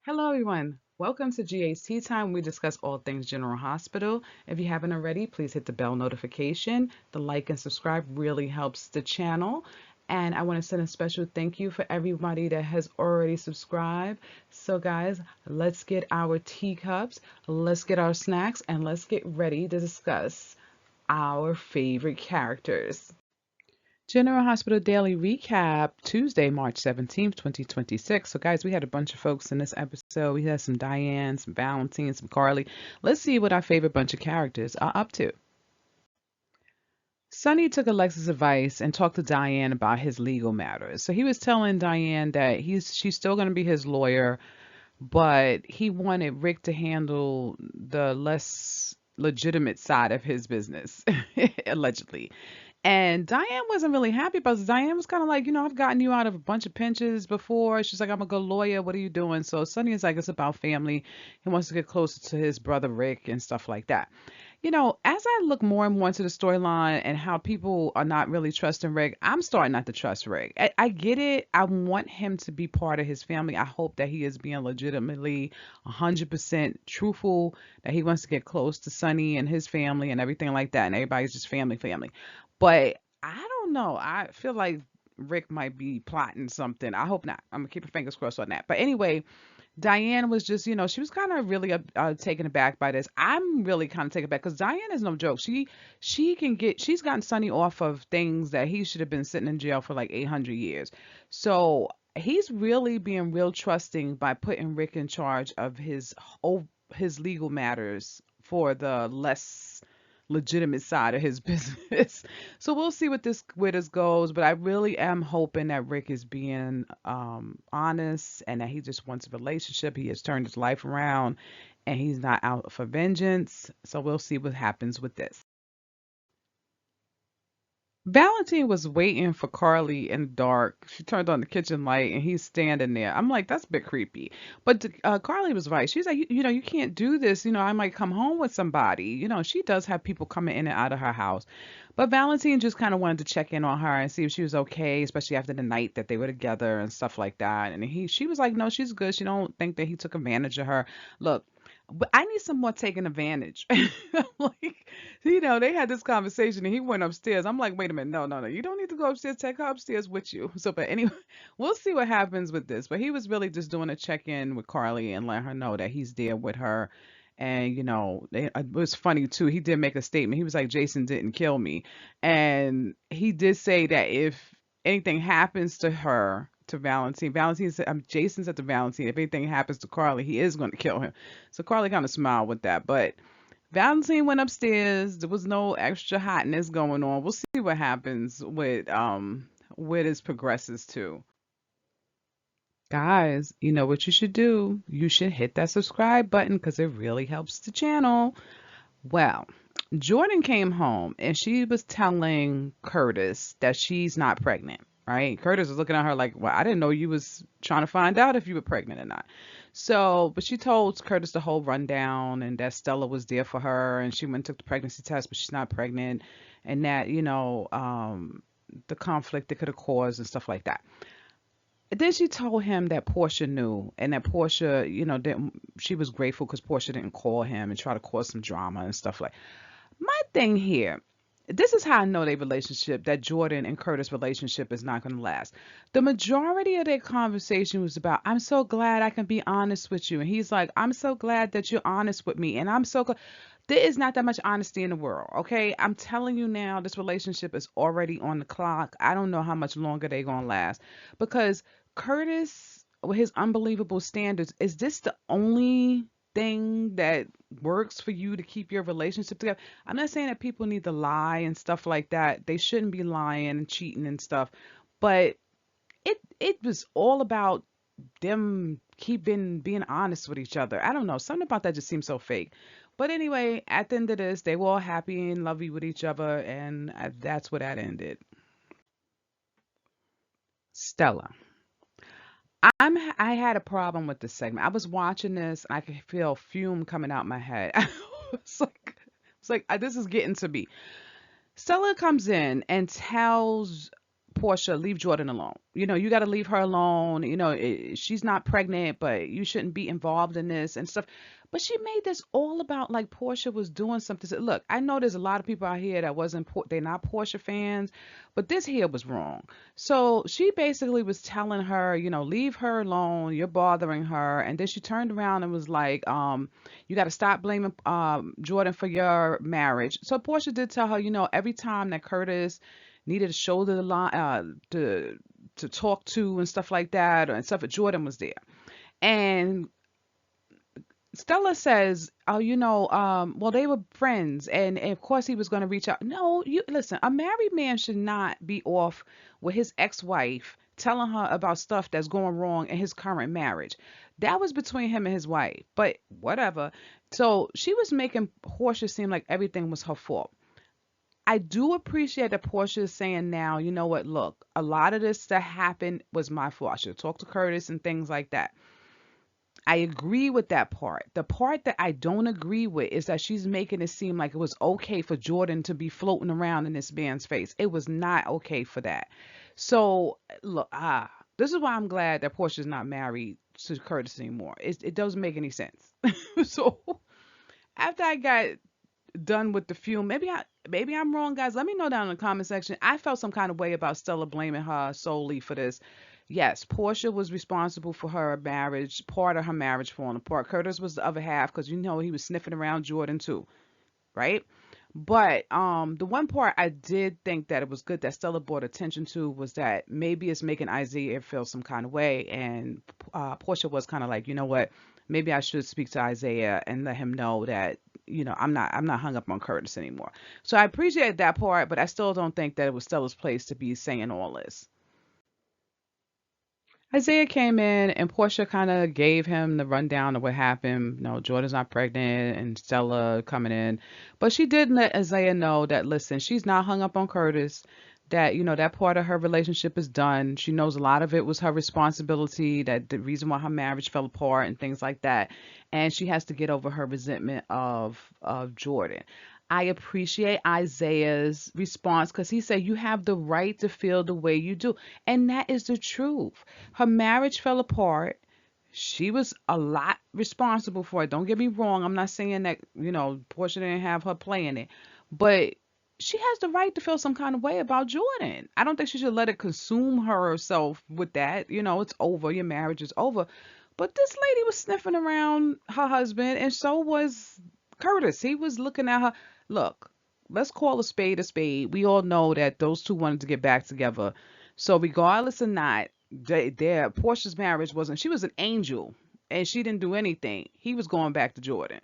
Hello, everyone. Welcome to GA's Tea Time. We discuss all things General Hospital. If you haven't already, please hit the bell notification. The like and subscribe really helps the channel. And I want to send a special thank you for everybody that has already subscribed. So, guys, let's get our teacups, let's get our snacks, and let's get ready to discuss our favorite characters. General Hospital Daily Recap, Tuesday, March 17th, 2026. So, guys, we had a bunch of folks in this episode. We had some Diane, some Valentin, some Carly. Let's see what our favorite bunch of characters are up to. Sonny took Alexa's advice and talked to Diane about his legal matters. So he was telling Diane that she's still going to be his lawyer, but he wanted Rick to handle the less legitimate side of his business, allegedly. And Diane wasn't really happy about it. Diane was kind of like, I've gotten you out of a bunch of pinches before. She's like, I'm a good lawyer. What are you doing? So Sonny is like, it's about family. He wants to get closer to his brother Rick and stuff like that. As I look more and more into the storyline and how people are not really trusting Rick, I'm starting not to trust Rick. I get it. I want him to be part of his family. I hope that he is being legitimately 100% truthful, that he wants to get close to Sonny and his family and everything like that. And everybody's just family, family. But I don't know. I feel like Rick might be plotting something. I hope not. I'm gonna keep my fingers crossed on that. But anyway, Diane was just, she was kind of really taken aback by this. I'm really kind of taken aback because Diane is no joke. She's gotten Sonny off of things that he should have been sitting in jail for like 800 years. So he's really being real trusting by putting Rick in charge of his legal matters for the less legitimate side of his business. So we'll see where this goes, but I really am hoping that Rick is being honest and that he just wants a relationship. He has turned his life around and he's not out for vengeance. So we'll see what happens with this. Valentine was waiting for Carly in the dark. She turned on the kitchen light and he's standing there. I'm like, that's a bit creepy. But Carly was right. She's like, you can't do this. I might come home with somebody. She does have people coming in and out of her house. But Valentine just kind of wanted to check in on her and see if she was okay, especially after the night that they were together and stuff like that. And she was like, no, she's good. She don't think that he took advantage of her. Look, but I need some more taking advantage. Like, they had this conversation and he went upstairs. I'm like, wait a minute, no, no, no. You don't need to go upstairs. Take her upstairs with you. So, but anyway, we'll see what happens with this. But he was really just doing a check in with Carly and let her know that he's there with her. And, it was funny too. He did make a statement. He was like, Jason didn't kill me. And he did say that if anything happens to her, to Valentine said, Jason said to Valentine, if anything happens to Carly, he is going to kill him. So Carly kind of smiled with that. But Valentine went upstairs. There was no extra hotness going on. We'll see what happens with where this progresses to. Guys, you know what you should do? You should hit that subscribe button because it really helps the channel. Well, Jordan came home and she was telling Curtis that she's not pregnant, right? Curtis was looking at her like, well, I didn't know you was trying to find out if you were pregnant or not. So, but she told Curtis the whole rundown and that Stella was there for her and she went and took the pregnancy test, but she's not pregnant and that, the conflict that could have caused and stuff like that. Then she told him that Portia knew and that Portia, didn't, she was grateful because Portia didn't call him and try to cause some drama and stuff like. My thing here, this is how I know their relationship, that Jordan and Curtis relationship is not going to last. The majority of their conversation was about, I'm so glad I can be honest with you. And he's like, I'm so glad that you're honest with me. And I'm so glad. There is not that much honesty in the world, okay? I'm telling you now, this relationship is already on the clock. I don't know how much longer they're going to last because Curtis, with his unbelievable standards, is this the only thing that works for you to keep your relationship together? I'm not saying that people need to lie and stuff like that. They shouldn't be lying and cheating and stuff. But it was all about them keeping being honest with each other. I don't know. Something about that just seems so fake. But anyway, at the end of this, they were all happy and lovey with each other, and that's where that ended. Stella. I had a problem with this segment. I was watching this and I could feel fume coming out my head. It's like this is getting to me. Stella comes in and tells Portia, leave Jordan alone. You got to leave her alone. She's not pregnant, but you shouldn't be involved in this and stuff. But she made this all about like Portia was doing something. So, look, I know there's a lot of people out here that wasn't, they're not Portia fans, but this here was wrong. So she basically was telling her, leave her alone. You're bothering her. And then she turned around and was like, you got to stop blaming Jordan for your marriage. So Portia did tell her, every time that Curtis needed a shoulder to line, to talk to and stuff like that, and stuff, Jordan was there. And Stella says, "Oh, well, they were friends, and of course he was going to reach out." No, you listen. A married man should not be off with his ex-wife telling her about stuff that's going wrong in his current marriage. That was between him and his wife. But whatever. So she was making Portia seem like everything was her fault. I do appreciate that Portia is saying now, you know what? Look, a lot of this that happened was my fault. I should talk to Curtis and things like that. I agree with that part. The part that I don't agree with is that she's making it seem like it was okay for Jordan to be floating around in this man's face. It was not okay for that. So, look, this is why I'm glad that Portia's not married to Curtis anymore. It doesn't make any sense. So, after I got done with the fume, maybe I'm wrong, guys. Let me know down in the comment section. I felt some kind of way about Stella blaming her solely for this. Yes, Portia was responsible for her marriage, part of her marriage falling apart. Curtis was the other half because he was sniffing around Jordan too, right? But the one part I did think that it was good that Stella brought attention to was that maybe it's making Isaiah feel some kind of way, and Portia was kind of like, you know what, maybe I should speak to Isaiah and let him know that I'm not hung up on Curtis anymore. So I appreciate that part, but I still don't think that it was Stella's place to be saying all this. Isaiah came in and Portia kind of gave him the rundown of what happened. No, Jordan's not pregnant and Stella coming in. But she did let Isaiah know that, listen, she's not hung up on Curtis, that, that part of her relationship is done. She knows a lot of it was her responsibility, that the reason why her marriage fell apart and things like that. And she has to get over her resentment of Jordan. I appreciate Isaiah's response because he said, you have the right to feel the way you do. And that is the truth. Her marriage fell apart. She was a lot responsible for it. Don't get me wrong. I'm not saying that, Portia didn't have her play in it. But she has the right to feel some kind of way about Jordan. I don't think she should let it consume herself with that. It's over. Your marriage is over. But this lady was sniffing around her husband, and so was Curtis. He was looking at her. Look, let's call a spade a spade. We all know that those two wanted to get back together. So regardless or not, their Portia's marriage wasn't. She was an angel, and she didn't do anything. He was going back to Jordan.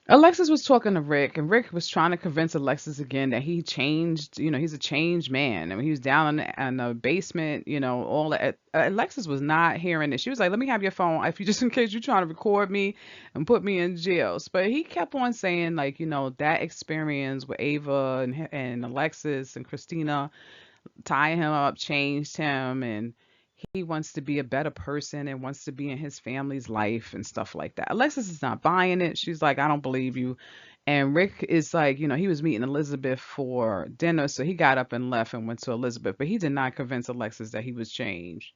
Alexis was talking to Rick, and Rick was trying to convince Alexis again that he changed. He's a changed man. I mean, he was down in the basement. All that. Alexis was not hearing it. She was like, "Let me have your phone, if you just in case you're trying to record me and put me in jail." But he kept on saying, like, that experience with Ava and Alexis and Christina tying him up changed him, and he wants to be a better person and wants to be in his family's life and stuff like that. Alexis is not buying it. She's like, I don't believe you. And Rick is like, he was meeting Elizabeth for dinner, so he got up and left and went to Elizabeth, but he did not convince Alexis that he was changed.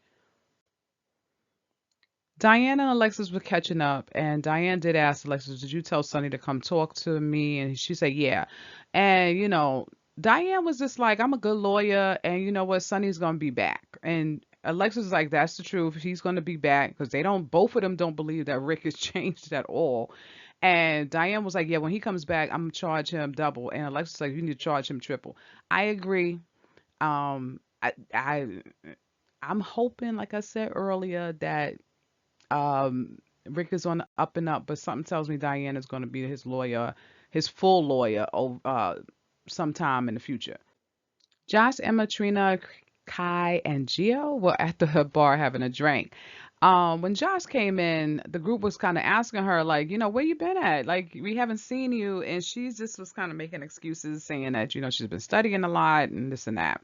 Diane and Alexis were catching up, and Diane did ask Alexis, "Did you tell Sonny to come talk to me?" And she said, "Yeah." And Diane was just like, "I'm a good lawyer, and you know what? Sonny's gonna be back." And Alexis was like, "That's the truth. He's gonna be back," because both of them don't believe that Rick has changed at all. And Diane was like, "Yeah, when he comes back, I'm gonna charge him double." And Alexis was like, "You need to charge him triple." I agree. I'm hoping, like I said earlier, that Rick is on the up and up, but something tells me Diane is going to be his lawyer, his full lawyer, sometime in the future. Josh, Emma, Trina, Kai, and Gio were at the bar having a drink. When Josh came in, the group was kind of asking her, like, where you been at? Like, we haven't seen you. And she just was kind of making excuses, saying that, she's been studying a lot and this and that.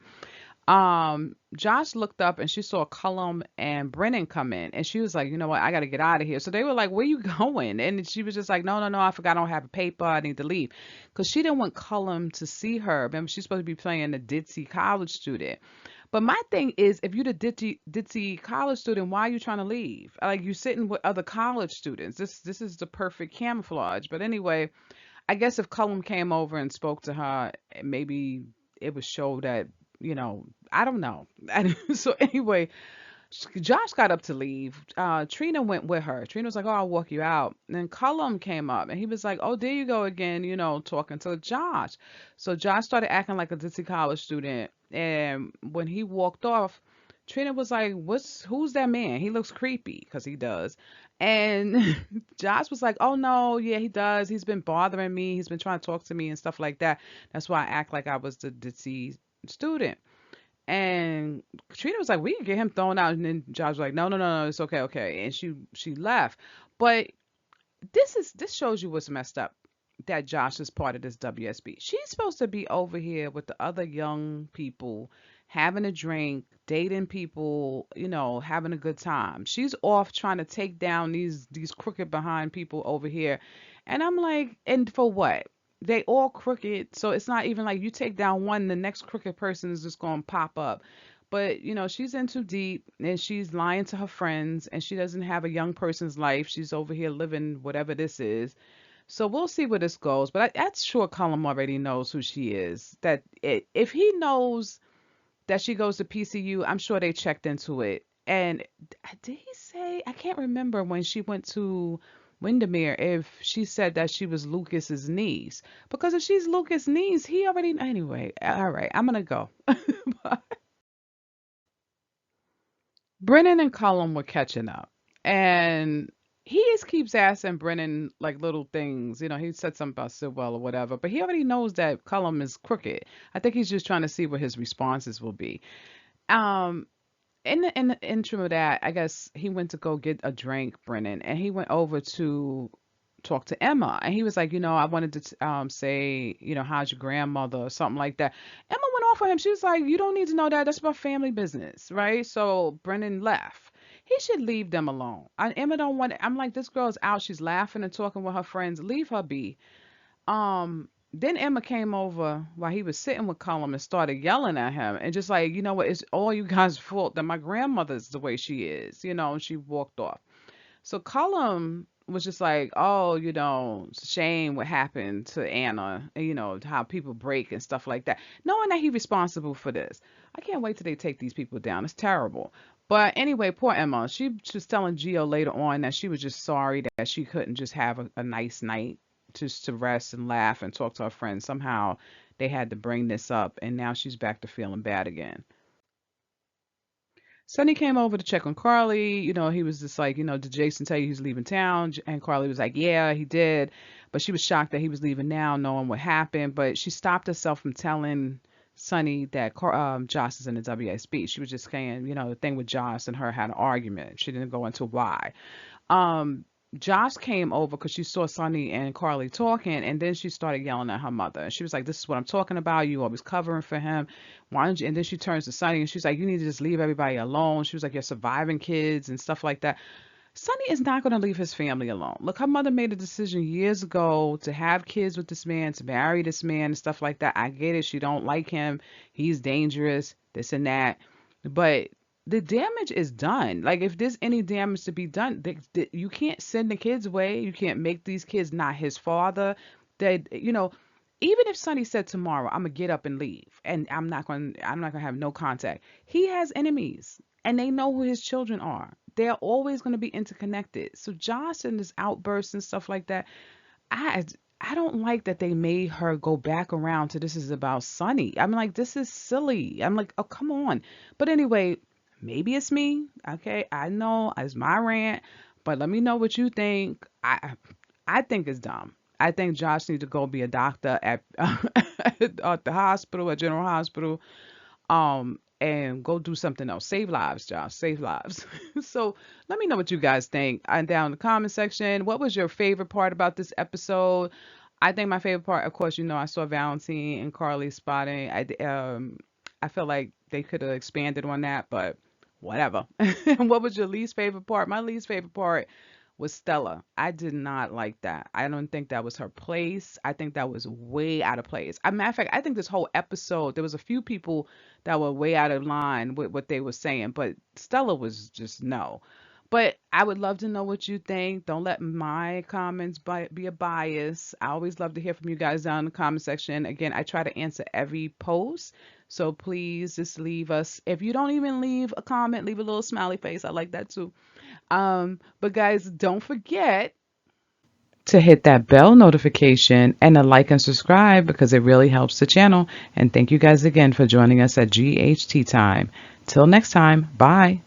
Josh looked up and she saw Cullum and Brennan come in, and she was like, you know what, I got to get out of here. So they were like, where you going? And she was just like, no, no, no, I forgot I don't have a paper. I need to leave. Because she didn't want Cullum to see her. Remember, she's supposed to be playing the ditzy college student. But my thing is, if you're the ditzy college student, why are you trying to leave? Like, you sitting with other college students. This is the perfect camouflage. But anyway, I guess if Cullum came over and spoke to her, maybe it would show that, I don't know. So anyway, Josh got up to leave. Trina went with her. Trina was like, "Oh, I'll walk you out." And then Cullum came up, and he was like, "Oh, there you go again," talking to Josh. So Josh started acting like a ditzy college student, and when he walked off, Trina was like, who's that man? He looks creepy," because he does. And Josh was like, "Oh no, yeah, he does. He's been bothering me. He's been trying to talk to me and stuff like that. That's why I act like I was the ditzy student." And Katrina was like, "We can get him thrown out." And then Josh was like, "No, no, no, no, it's okay, okay." And she left. But this shows you what's messed up. That Josh is part of this WSB. She's supposed to be over here with the other young people, having a drink, dating people, having a good time. She's off trying to take down these crooked behind people over here. And I'm like, and for what? They all crooked, so it's not even like you take down one, the next crooked person is just going to pop up. But she's in too deep, and she's lying to her friends, and she doesn't have a young person's life. She's over here living whatever this is. So we'll see where this goes. But I'm sure Colin already knows who she is. If he knows that she goes to PCU, I'm sure they checked into it. And did he say? I can't remember when she went to Windermere if she said that she was Lucas's niece. Because if she's Lucas' niece, he already. Anyway, all right, I'm gonna go. Brennan and Colin were catching up, and he just keeps asking Brennan like little things. He said something about Sidwell or whatever, but he already knows that Cullum is crooked. I think he's just trying to see what his responses will be. Um, in the interim of that, I guess he went to go get a drink, Brennan, and he went over to talk to Emma, and he was like, I wanted to say, how's your grandmother or something like that. Emma went off on him. She was like, you don't need to know that. That's about family business, right? So Brennan left. He should leave them alone. Emma don't want. I'm like, this girl's out. She's laughing and talking with her friends. Leave her be. Then Emma came over while he was sitting with Colum and started yelling at him and just like, you know what, it's all you guys' fault that my grandmother's the way she is, and she walked off. So Colum was just like, oh, it's a shame what happened to Anna, and how people break and stuff like that. Knowing that he's responsible for this. I can't wait till they take these people down. It's terrible. But anyway, poor Emma. She was telling Gio later on that she was just sorry that she couldn't just have a nice night just to rest and laugh and talk to her friends. Somehow they had to bring this up, and now she's back to feeling bad again. Sonny came over to check on Carly. He was just like, did Jason tell you he's leaving town? And Carly was like, yeah, he did. But she was shocked that he was leaving now, knowing what happened. But she stopped herself from telling Sonny that Josh is in the WSB. She was just saying, the thing with Josh and her had an argument. She didn't go into why. Um, Josh came over because she saw Sonny and Carly talking, and then she started yelling at her mother. And she was like, "This is what I'm talking about. You always covering for him. Why don't you?" And then she turns to Sonny and she's like, "You need to just leave everybody alone." She was like, "You're surviving kids and stuff like that." Sonny is not going to leave his family alone. Look, her mother made a decision years ago to have kids with this man, to marry this man and stuff like that. I get it. She don't like him. He's dangerous, this and that. But the damage is done. Like, if there's any damage to be done, you can't send the kids away. You can't make these kids not his father. That, even if Sonny said tomorrow, I'm gonna get up and leave, and I'm not gonna have no contact. He has enemies, and they know who his children are. They're always gonna be interconnected. So Josh and his outbursts and stuff like that, I I don't like that they made her go back around to this is about Sonny. I'm like, this is silly. I'm like, oh, come on. But anyway, maybe it's me. Okay, I know it's my rant, but let me know what you think. I think it's dumb. I think Josh needs to go be a doctor at at the hospital, at General Hospital, and go do something else. Save lives, Josh. Save lives. So let me know what you guys think. And down in the comment section, what was your favorite part about this episode? I think my favorite part, of course, I saw Valentine and Carly spotting. I I feel like they could have expanded on that, but whatever. What was your least favorite part? My least favorite part was Stella. I did not like that. I don't think that was her place. I think that was way out of place. As a matter of fact, I think this whole episode, there was a few people that were way out of line with what they were saying, but Stella was just no. But I would love to know what you think. Don't let my comments be a bias. I always love to hear from you guys down in the comment section. Again, I try to answer every post. So please just leave us. If you don't even leave a comment, leave a little smiley face. I like that too. But guys, don't forget to hit that bell notification and to like and subscribe because it really helps the channel. And thank you guys again for joining us at GHT time. Till next time, bye.